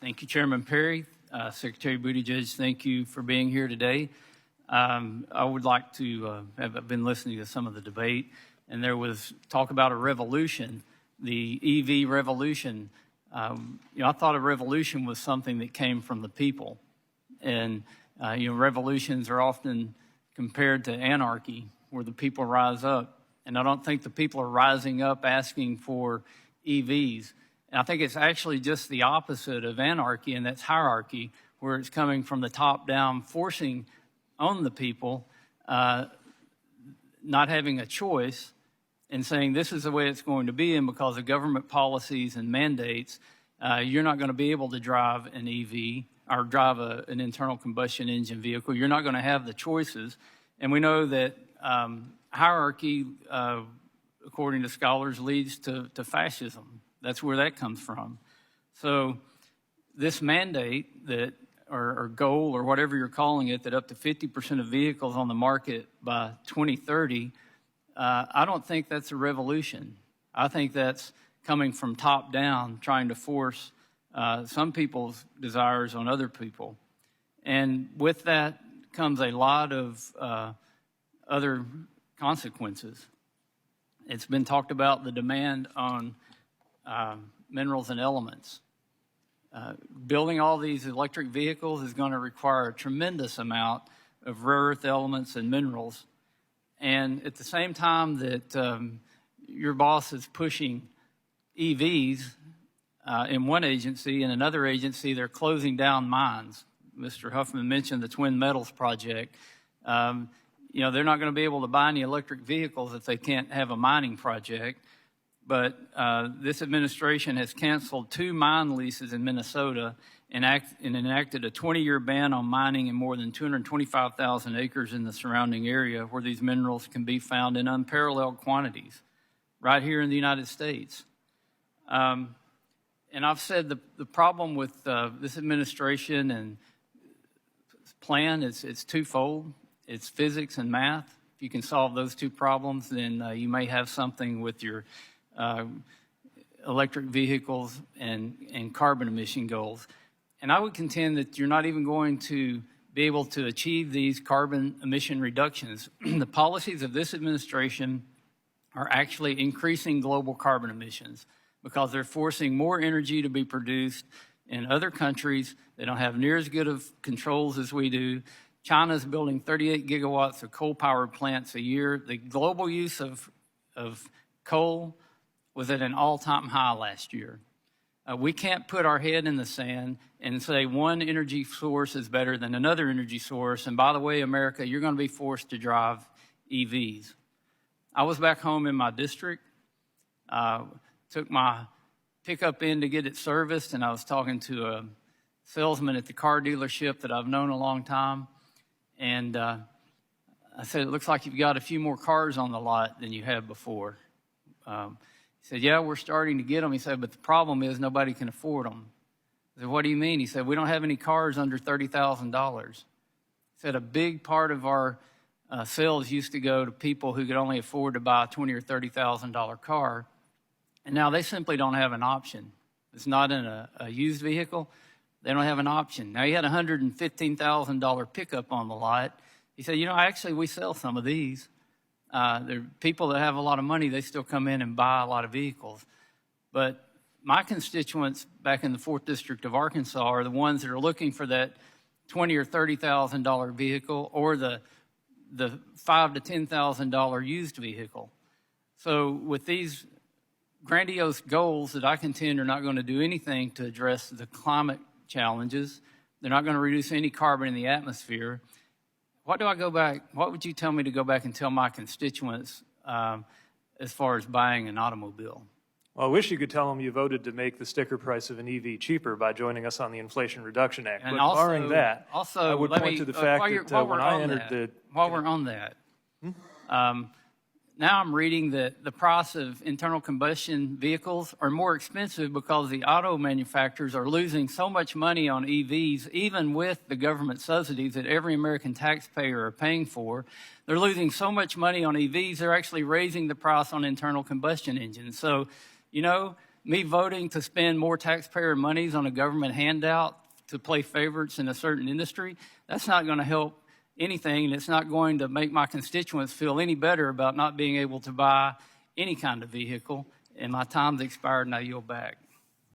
Thank you, Chairman Perry. Secretary Buttigieg, thank you for being here today. I would like to, I've been listening to some of the debate, and there was talk about a revolution, the EV revolution. I thought a revolution was something that came from the people. And, revolutions are often compared to anarchy, where the people rise up. And I don't think the people are rising up asking for EVs. And I think it's actually just the opposite of anarchy, and that's hierarchy, where it's coming from the top down, forcing on the people, not having a choice, and saying this is the way it's going to be, and because of government policies and mandates, you're not going to be able to drive an EV or drive an internal combustion engine vehicle. You're not going to have the choices. And we know that hierarchy, according to scholars, leads to fascism. That's where that comes from. So this mandate that, or goal, or whatever you're calling it, that up to 50% of vehicles on the market by 2030, I don't think that's a revolution. I think that's coming from top down, trying to force some people's desires on other people. And with that comes a lot of other consequences. It's been talked about the demand on minerals and elements. Building all these electric vehicles is going to require a tremendous amount of rare earth elements and minerals. And at the same time that your boss is pushing EVs in one agency, in another agency they're closing down mines. Mr. Huffman mentioned the Twin Metals project. They're not going to be able to buy any electric vehicles if they can't have a mining project. But this administration has canceled 2 mine leases in Minnesota and enacted a 20-year ban on mining in more than 225,000 acres in the surrounding area where these minerals can be found in unparalleled quantities, right here in the United States. And I've said the problem with this administration and plan is it's twofold. It's physics and math. If you can solve those 2 problems, then you may have something with your electric vehicles and carbon emission goals. And I would contend that you're not even going to be able to achieve these carbon emission reductions. The policies of this administration are actually increasing global carbon emissions because they're forcing more energy to be produced in other countries. They don't have near as good of controls as we do. China's building 38 gigawatts of coal-powered plants a year. The global use of coal was at an all-time high last year. We can't put our head in the sand and say one energy source is better than another energy source. And by the way, America, you're going to be forced to drive EVs. I was back home in my district, took my pickup in to get it serviced, and I was talking to a salesman at the car dealership that I've known a long time. And I said, it looks like you've got a few more cars on the lot than you had before. He said, yeah, we're starting to get them. He said, but the problem is nobody can afford them. I said, what do you mean? He said, we don't have any cars under $30,000. He said, a big part of our sales used to go to people who could only afford to buy a $20,000 or $30,000 car. And now they simply don't have an option. It's not in a used vehicle. They don't have an option. Now, he had a $115,000 pickup on the lot. He said, actually, we sell some of these. There are people that have a lot of money, they still come in and buy a lot of vehicles. But my constituents back in the 4th District of Arkansas are the ones that are looking for that $20,000 or $30,000 vehicle or the $5,000 to $10,000 used vehicle. So with these grandiose goals that I contend are not going to do anything to address the climate challenges, they're not going to reduce any carbon in the atmosphere. What would you tell me to go back and tell my constituents as far as buying an automobile? Well, I wish you could tell them you voted to make the sticker price of an EV cheaper by joining us on the Inflation Reduction Act. And but also, barring that, I would point to the fact that when I entered the... While we're on that, now I'm reading that the price of internal combustion vehicles are more expensive because the auto manufacturers are losing so much money on EVs, even with the government subsidies that every American taxpayer are paying for. They're losing so much money on EVs, they're actually raising the price on internal combustion engines. So, me voting to spend more taxpayer monies on a government handout to play favorites in a certain industry, that's not going to help anything, and it's not going to make my constituents feel any better about not being able to buy any kind of vehicle. And my time's expired, and I yield back.